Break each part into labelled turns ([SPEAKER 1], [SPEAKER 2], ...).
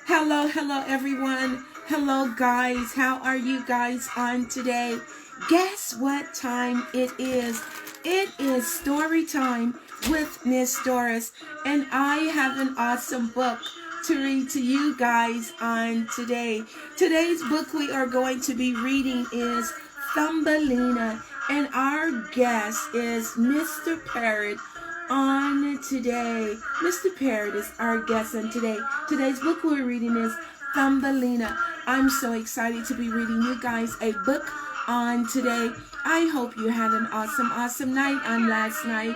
[SPEAKER 1] Hello everyone. Hello guys. How are you guys on today? Guess what time it is? It is story time with Miss Doris, and I have an awesome book to read to you guys on today. Today's book we are going to be reading is Thumbelina, and our guest is Mr. Parrot on today. Mr. Parrot is our guest on today. Today's book we're reading is Thumbelina. I'm so excited to be reading you guys a book on today. I hope you had an awesome night on last night.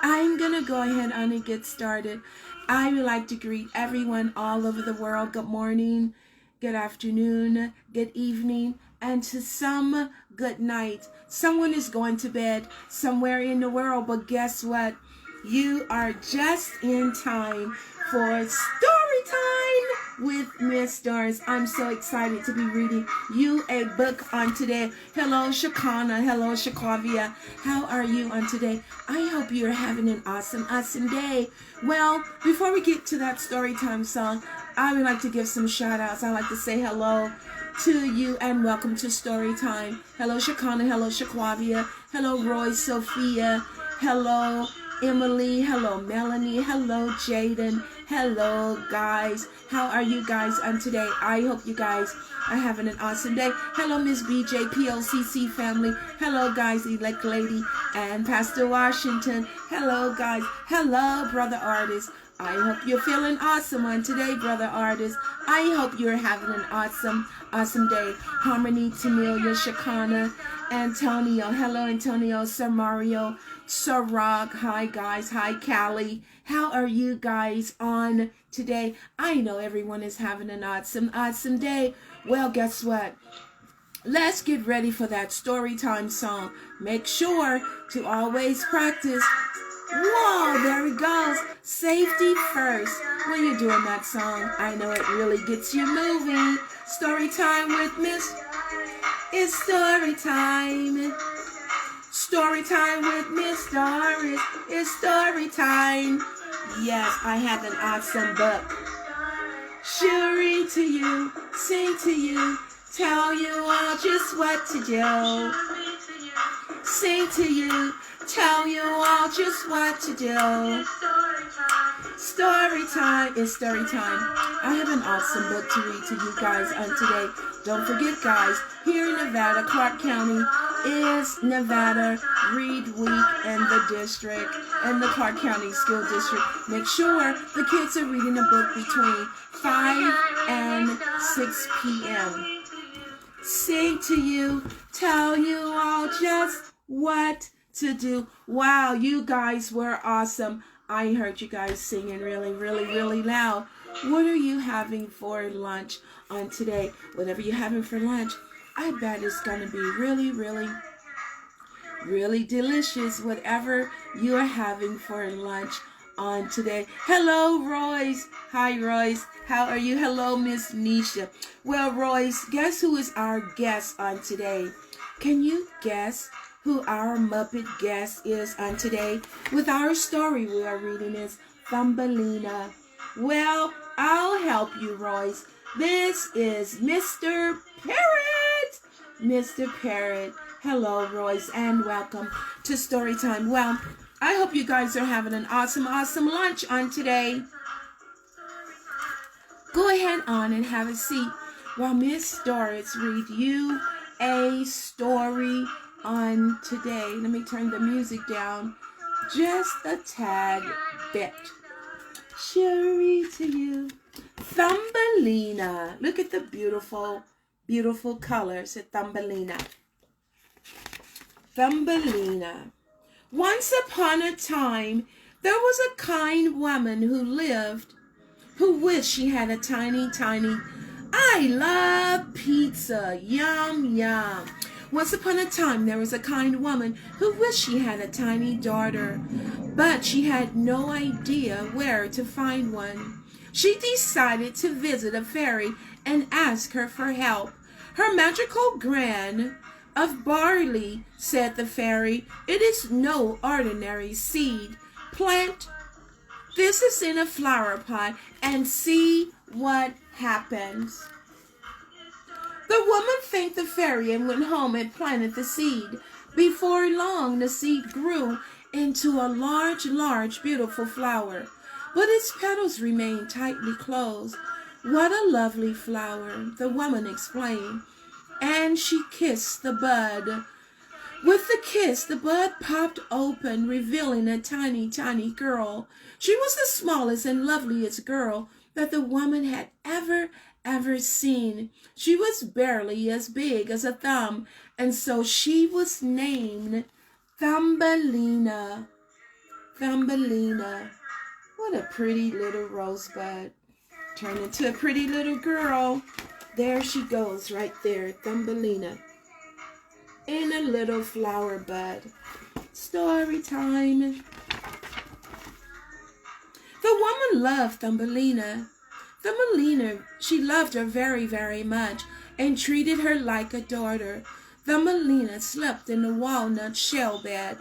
[SPEAKER 1] I'm gonna go ahead and get started. I would like to greet everyone all over the world. Good morning, good afternoon, good evening, and to some, good night. Someone is going to bed somewhere in the world, but guess what? You are just in time for story time with Miss Doris. I'm so excited to be reading you a book on today. Hello, Shakana. Hello, Shakavia. How are you on today? I hope you're having an awesome day. Well, before we get to that story time song, I would like to give some shout outs. I'd like to say hello to you and welcome to story time. Hello, Shakana. Hello, Shakavia. Hello, Roy, Sophia. Hello, Emily. Hello, Melanie. Hello, Jaden. Hello, guys. How are you guys on today? I hope you guys are having an awesome day. Hello, Miss BJ, PLCC family. Hello, guys, Elect Lady and Pastor Washington. Hello, guys. Hello, Brother Artist. I hope you're feeling awesome on today, Brother Artist. I hope you're having an awesome day. Harmony, Tamelia, Shakana, Antonio. Hello, Antonio. Sir Mario, Sir Rock. Hi, guys. Hi, Callie. How are you guys on today? I know everyone is having an awesome day. Well, guess what? Let's get ready for that story time song. Make sure to always practice. Whoa, there it goes. Safety first when you're doing that song. I know it really gets you moving. Story time with Miss. It's story time. Story time with Miss Doris. It's story time. Yes, I have an awesome book. She'll read to you, sing to you, tell you all just what to do. Sing to you, tell you all just what to do. Story time is story time. I have an awesome book to read to you guys on today. Don't forget, guys, here in Nevada, Clark County is Nevada Read Week in the district, in the Clark County School District. Make sure the kids are reading a book between 5 and 6 p.m. Sing to you, tell you all just what to do. Wow, you guys were awesome. I heard you guys singing really loud. What are you having for lunch on today? Whatever you're having for lunch, I bet it's going to be really delicious, whatever you're having for lunch on today. Hello, Royce. Hi, Royce. How are you? Hello, Miss Nisha. Well, Royce, guess who is our guest on today? Can you guess who our Muppet guest is on today? With our story we are reading is Thumbelina. Well, I'll help you, Royce. This is Mr. Parrot. Mr. Parrot. Hello, Royce, and welcome to Storytime. Well, I hope you guys are having an awesome lunch on today. Go ahead on and have a seat while Miss Doris read you a story on today. Let me turn the music down just a tad bit. She'll read to you Thumbelina. Look at the beautiful colors at Thumbelina. Thumbelina. Once upon a time, there was a kind woman who wished she had a tiny, I love pizza, yum. Once upon a time, there was a kind woman who wished she had a tiny daughter, but she had no idea where to find one. She decided to visit a fairy and ask her for help. Her magical grain of barley, said the fairy. It is no ordinary seed. Plant this is in a flower pot and see what happens. The woman thanked the fairy and went home and planted the seed. Before long, the seed grew into a large, beautiful flower, but its petals remained tightly closed. What a lovely flower, the woman explained, and she kissed the bud. With the kiss, the bud popped open, revealing a tiny girl. She was the smallest and loveliest girl that the woman had ever seen. She was barely as big as a thumb, and so she was named Thumbelina. Thumbelina. What a pretty little rosebud. Turn into a pretty little girl. There she goes right there, Thumbelina. In a little flower bud. Story time. The woman loved Thumbelina. Thumbelina, she loved her very much and treated her like a daughter. Thumbelina slept in a walnut shell bed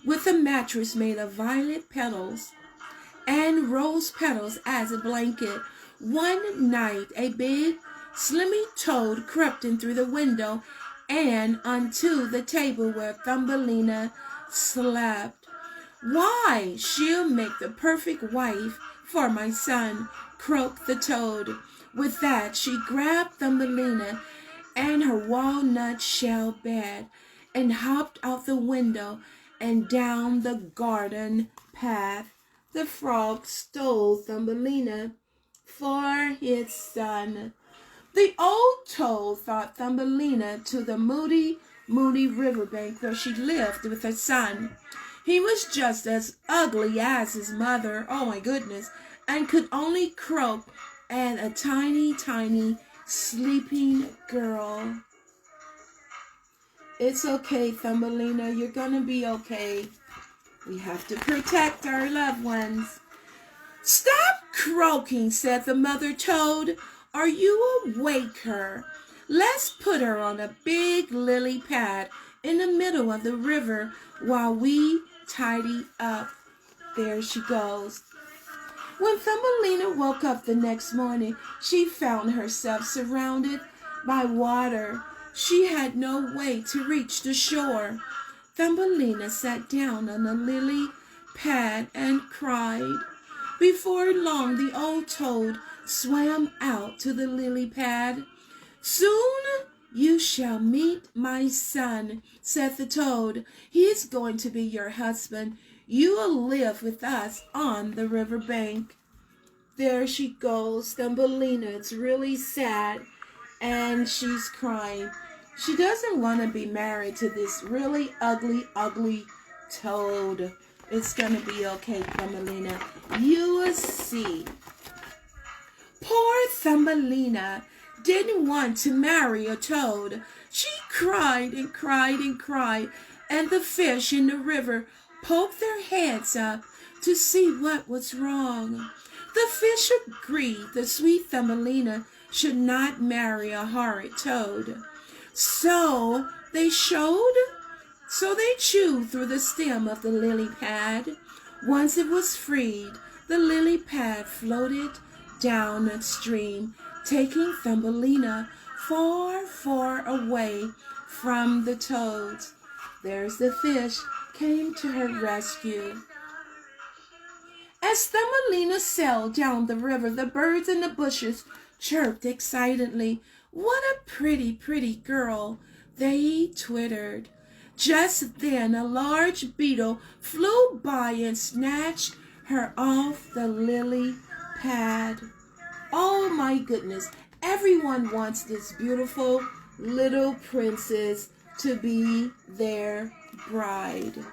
[SPEAKER 1] with a mattress made of violet petals and rose petals as a blanket. One night, a big, slimy toad crept in through the window and onto the table where Thumbelina slept. "Why, she'll make the perfect wife for my son," croaked the toad. With that, she grabbed Thumbelina and her walnut shell bed and hopped out the window and down the garden path. The frog stole Thumbelina for his son. The old toad thought Thumbelina to the moody riverbank where she lived with her son. He was just as ugly as his mother, oh my goodness, and could only croak at a tiny sleeping girl. It's okay, Thumbelina, you're gonna be okay. We have to protect our loved ones. "Stop croaking," said the mother toad, "or you will wake her. Let's put her on a big lily pad in the middle of the river while we tidy up." There she goes. When Thumbelina woke up the next morning, she found herself surrounded by water. She had no way to reach the shore. Thumbelina sat down on the lily pad and cried. Before long, the old toad swam out to the lily pad. "Soon you shall meet my son," said the toad. "He is going to be your husband. You will live with us on the riverbank." There she goes, Thumbelina. It's really sad, and she's crying. She doesn't want to be married to this really ugly toad. It's going to be okay, Thumbelina. You will see. Poor Thumbelina didn't want to marry a toad. She cried and cried, and the fish in the river poked their heads up to see what was wrong. The fish agreed that sweet Thumbelina should not marry a horrid toad. So they chewed through the stem of the lily pad. Once it was freed, the lily pad floated down the stream, taking Thumbelina far away from the toads. There's the fish came to her rescue. As Thumbelina sailed down the river, the birds in the bushes chirped excitedly. "What a pretty girl," they twittered. Just then a large beetle flew by and snatched her off the lily pad. Oh my goodness, everyone wants this beautiful little princess to be their bride.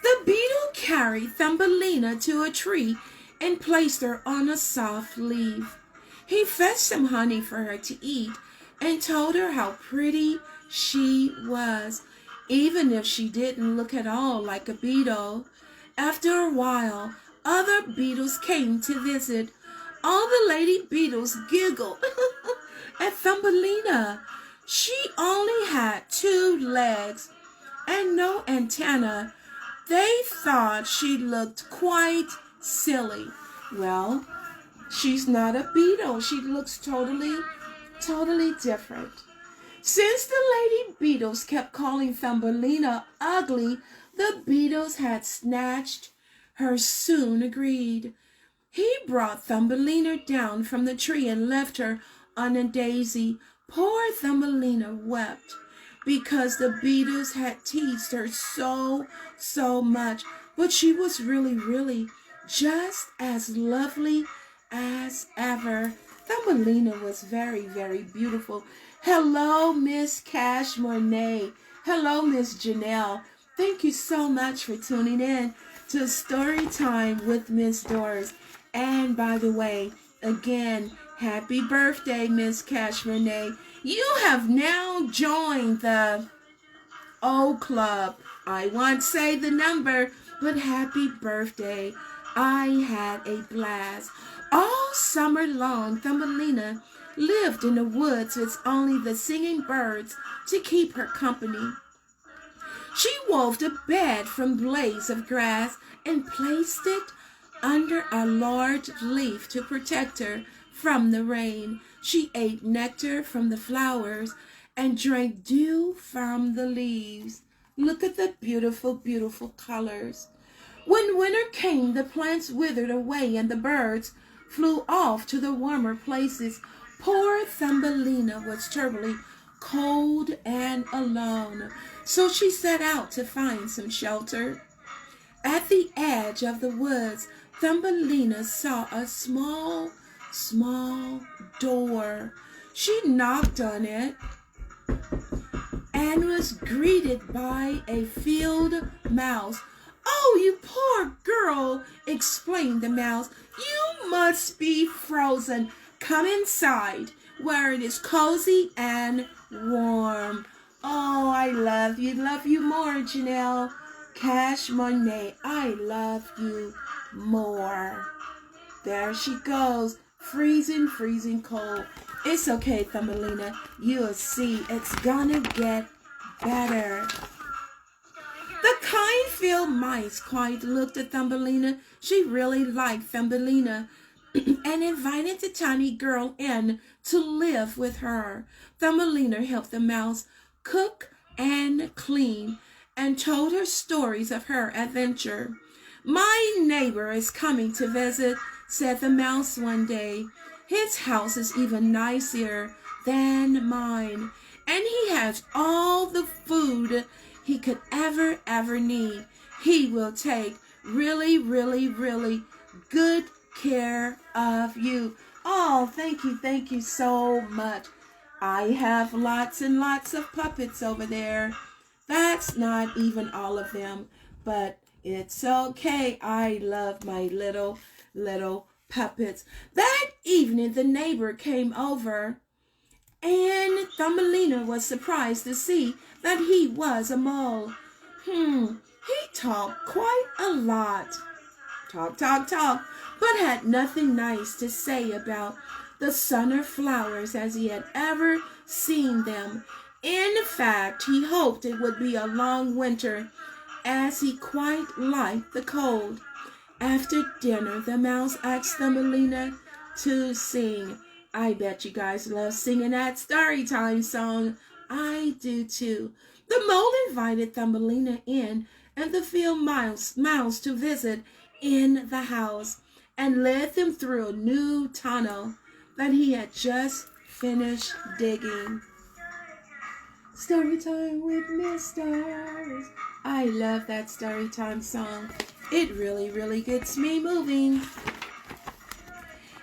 [SPEAKER 1] The beetle carried Thumbelina to a tree and placed her on a soft leaf. He fetched some honey for her to eat and told her how pretty she was, even if she didn't look at all like a beetle. After a while, other beetles came to visit. All the lady beetles giggled at Thumbelina. She only had 2 legs and no antenna. They thought she looked quite silly. Well, she's not a beetle. She looks totally different. Since the lady beetles kept calling Thumbelina ugly, the beetles had snatched her soon agreed. He brought Thumbelina down from the tree and left her on a daisy. Poor Thumbelina wept because the beetles had teased her so much, but she was really just as lovely as ever. Thumbelina was very beautiful. Hello, Miss Cash Monet. Hello, Miss Janelle. Thank you so much for tuning in to Story Time with Miss Doris. And by the way, again, happy birthday, Miss Cash Monet. You have now joined the O Club. I won't say the number, but happy birthday. I had a blast. All summer long, Thumbelina lived in the woods with only the singing birds to keep her company. She wove a bed from blades of grass and placed it under a large leaf to protect her from the rain. She ate nectar from the flowers and drank dew from the leaves. Look at the beautiful colors. When winter came, the plants withered away and the birds flew off to the warmer places. Poor Thumbelina was terribly cold and alone, so she set out to find some shelter. At the edge of the woods, Thumbelina saw a small door. She knocked on it and was greeted by a field mouse. "Oh, you poor girl," explained the mouse. "You must be frozen. Come inside where it is cozy and warm." Oh, I love you more, Janelle. Cash Monet, I love you more. There she goes, freezing cold. It's okay, Thumbelina. You'll see it's gonna get better. The kind field mice quite looked at Thumbelina. She really liked Thumbelina and invited the tiny girl in to live with her. Thumbelina helped the mouse cook and clean and told her stories of her adventure. "My neighbor is coming to visit," said the mouse one day. "His house is even nicer than mine, and he has all the food he could ever need. He will take really good care of you." Oh, thank you so much. I have lots and lots of puppets over there. That's not even all of them, but it's okay. I love my little puppets. That evening, the neighbor came over, and Thumbelina was surprised to see that he was a mole. He talked quite a lot. Talk, but had nothing nice to say about the summer flowers as he had ever seen them. In fact, he hoped it would be a long winter, as he quite liked the cold. After dinner, the mouse asked Thumbelina to sing. I bet you guys love singing that Storytime song. I do too. The mole invited Thumbelina in and the field mouse to visit in the house and led them through a new tunnel that he had just finished digging. Storytime with Miss Doris. I love that Storytime song. It really gets me moving.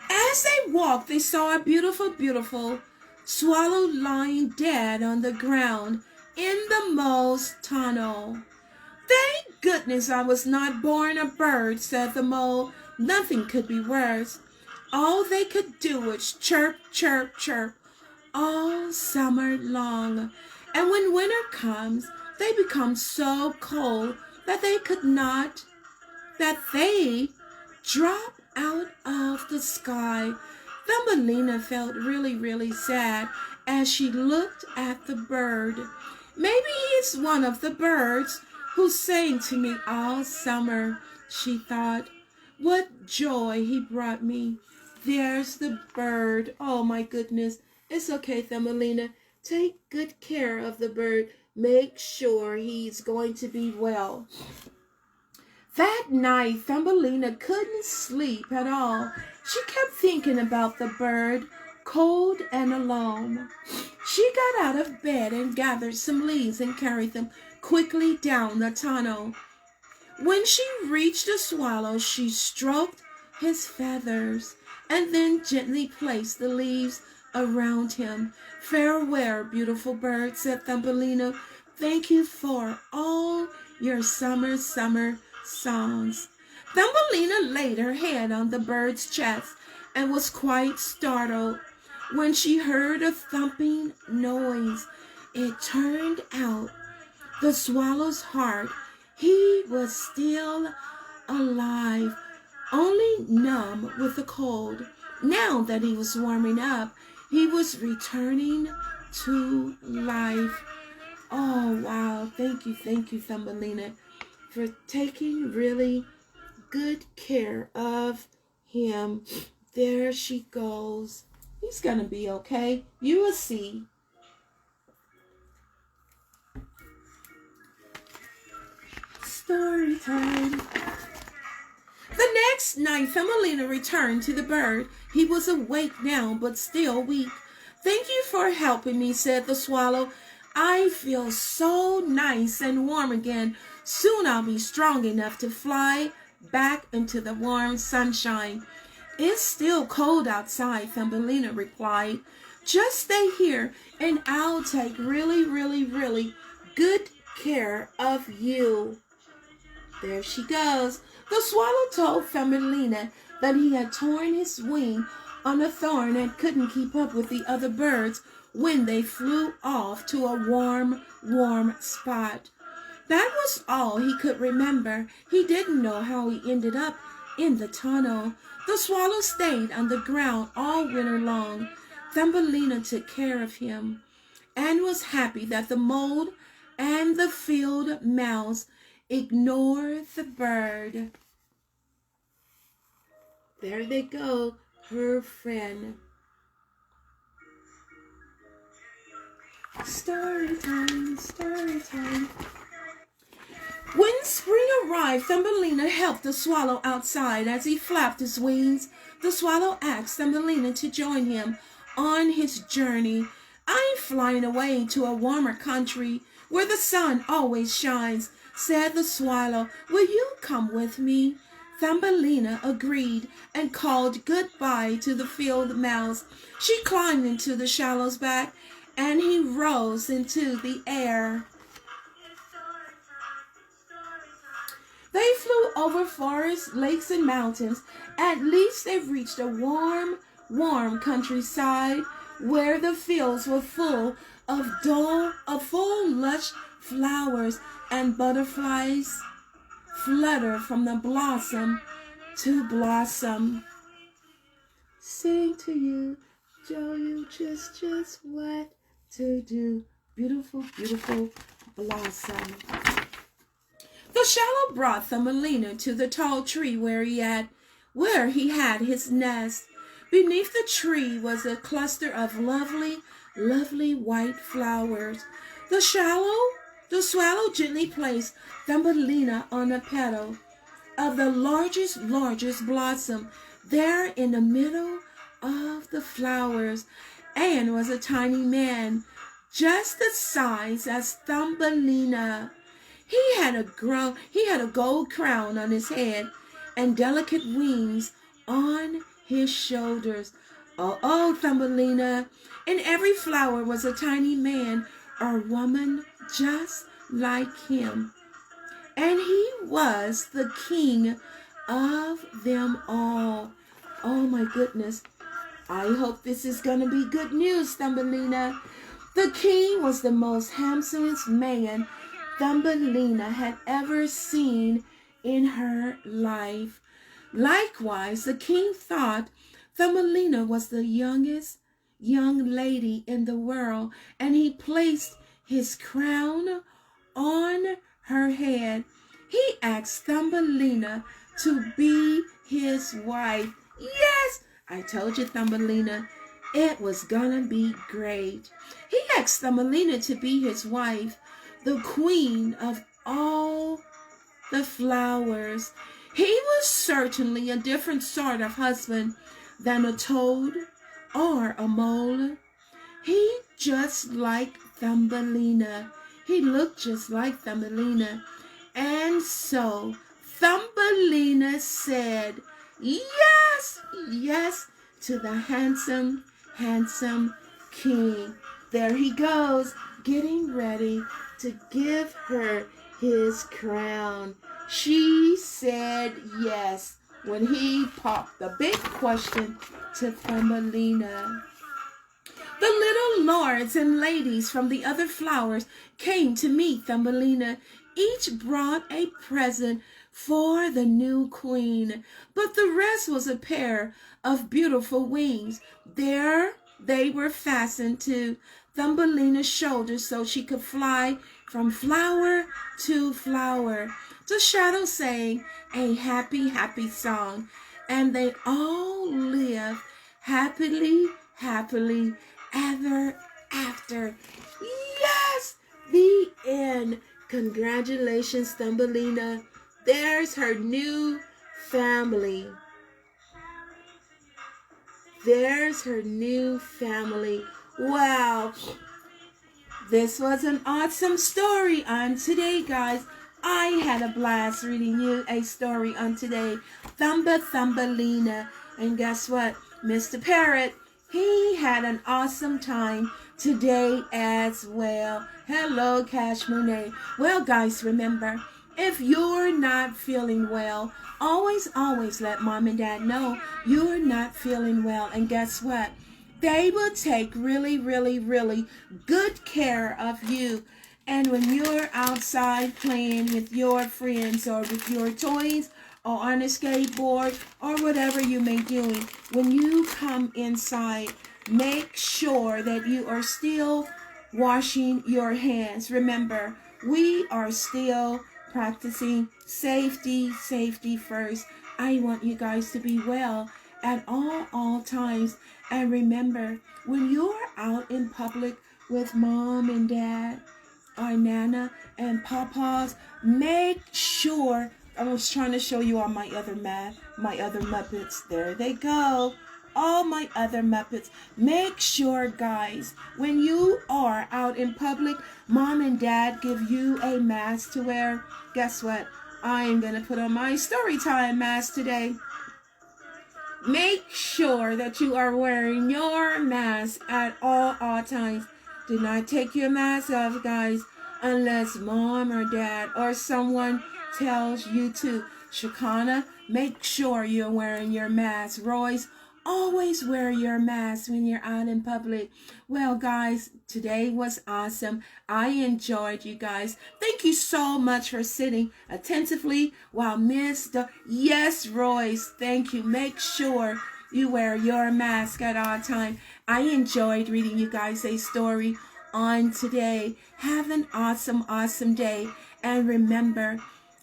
[SPEAKER 1] As they walked, they saw a beautiful swallow lying dead on the ground in the mole's tunnel. "Thank goodness I was not born a bird," said the mole. "Nothing could be worse. All they could do was chirp all summer long. And when winter comes, they become so cold that they drop out of the sky." Thumbelina felt really sad as she looked at the bird. Maybe he's one of the birds who sang to me all summer, she thought. What joy he brought me. There's the bird. Oh my goodness. It's okay, Thumbelina. Take good care of the bird. Make sure he's going to be well. That night, Thumbelina couldn't sleep at all. She kept thinking about the bird, cold and alone. She got out of bed and gathered some leaves and carried them quickly down the tunnel. When she reached the swallow, she stroked his feathers and then gently placed the leaves around him. Farewell, beautiful bird, said Thumbelina. Thank you for all your summer songs. Thumbelina laid her head on the bird's chest and was quite startled when she heard a thumping noise. It turned out the swallow's heart. He was still alive, only numb with the cold. Now that he was warming up, he was returning to life. Oh, wow. Thank you, Thumbelina, for taking really good care of him. There she goes. He's going to be okay. You will see. Story time. The next night, Thumbelina returned to the bird. He was awake now, but still weak. Thank you for helping me, said the swallow. I feel so nice and warm again. Soon I'll be strong enough to fly back into the warm sunshine. It's still cold outside, Thumbelina replied. Just stay here and I'll take really good care of you. There she goes. The swallow told Thumbelina that he had torn his wing on a thorn and couldn't keep up with the other birds when they flew off to a warm spot. That was all he could remember. He didn't know how he ended up in the tunnel. The swallow stayed on the ground all winter long. Thumbelina took care of him and was happy that the mold and the field mouse ignored the bird. There they go, her friend. Story time. When spring arrived, Thumbelina helped the swallow outside as he flapped his wings. The swallow asked Thumbelina to join him on his journey. I'm flying away to a warmer country where the sun always shines, said the swallow. Will you come with me? Thumbelina agreed and called goodbye to the field mouse. She climbed into the shallow's back and he rose into the air. They flew over forests, lakes, and mountains. At least they reached a warm countryside where the fields were full of lush flowers and butterflies flutter from the blossom to blossom. Sing to you, show you just what to do. Beautiful blossom. The swallow brought Thumbelina to the tall tree where he had his nest. Beneath the tree was a cluster of lovely white flowers. The swallow gently placed Thumbelina on a petal of the largest blossom. There in the middle of the flowers and was a tiny man, just the size as Thumbelina. He had a gold crown on his head and delicate wings on his shoulders. Oh, Thumbelina. In every flower was a tiny man or woman just like him. And he was the king of them all. Oh my goodness. I hope this is going to be good news, Thumbelina. The king was the most handsomest man Thumbelina had ever seen in her life. Likewise, the king thought Thumbelina was the youngest young lady in the world, and he placed his crown on her head. He asked Thumbelina to be his wife. Yes, I told you, Thumbelina, it was gonna be great. He asked Thumbelina to be his wife, the queen of all the flowers. He was certainly a different sort of husband than a toad or a mole. He just like Thumbelina. He looked just like Thumbelina. And so Thumbelina said, yes, yes, to the handsome, handsome king. There he goes, getting ready to give her his crown. She said yes when he popped the big question to Thumbelina. The little lords and ladies from the other flowers came to meet Thumbelina. Each brought a present for the new queen, but the rest was a pair of beautiful wings. There they were fastened to Thumbelina's shoulders so she could fly from flower to flower. The shadow sang a happy, happy song, and they all lived happily, happily ever after. Yes, the end. Congratulations, Thumbelina. There's her new family. There's her new family. Wow. This was an awesome story on today, guys. I had a blast reading you a story on today. Thumbelina. And guess what? Mr. Parrot, he had an awesome time today as well. Hello, Cash Monet. Well, guys, remember, if you're not feeling well, always let mom and dad know you're not feeling well. And guess what? They will take really good care of you. And when you're outside playing with your friends or with your toys or on a skateboard or whatever you may be doing, when you come inside, make sure that you are still washing your hands. Remember, we are still practicing safety first. I want you guys to be well at all times. And remember, when you're out in public with mom and dad or Nana and Papa's, make sure, I was trying to show you all my other Muppets. There they go. All my other Muppets. Make sure, guys, when you are out in public, mom and dad give you a mask to wear. Guess what? I am going to put on my Storytime mask today. Make sure that you are wearing your mask at all times. Do not take your mask off, guys, unless mom or dad or someone tells you to. Shakana, make sure you're wearing your mask. Royce, always wear your mask when you're out in public. Well, guys, today was awesome. I enjoyed you guys. Thank you so much for sitting attentively while Yes, Royce, thank you. Make sure you wear your mask at all time. I enjoyed reading you guys a story on today. Have an awesome day. And remember,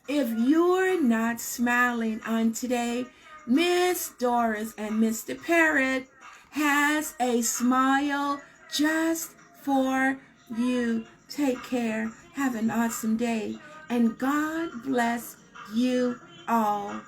[SPEAKER 1] if you're not smiling on today, Miss Doris and Mr. Parrot has a smile just for you. Take care. Have an awesome day. And God bless you all.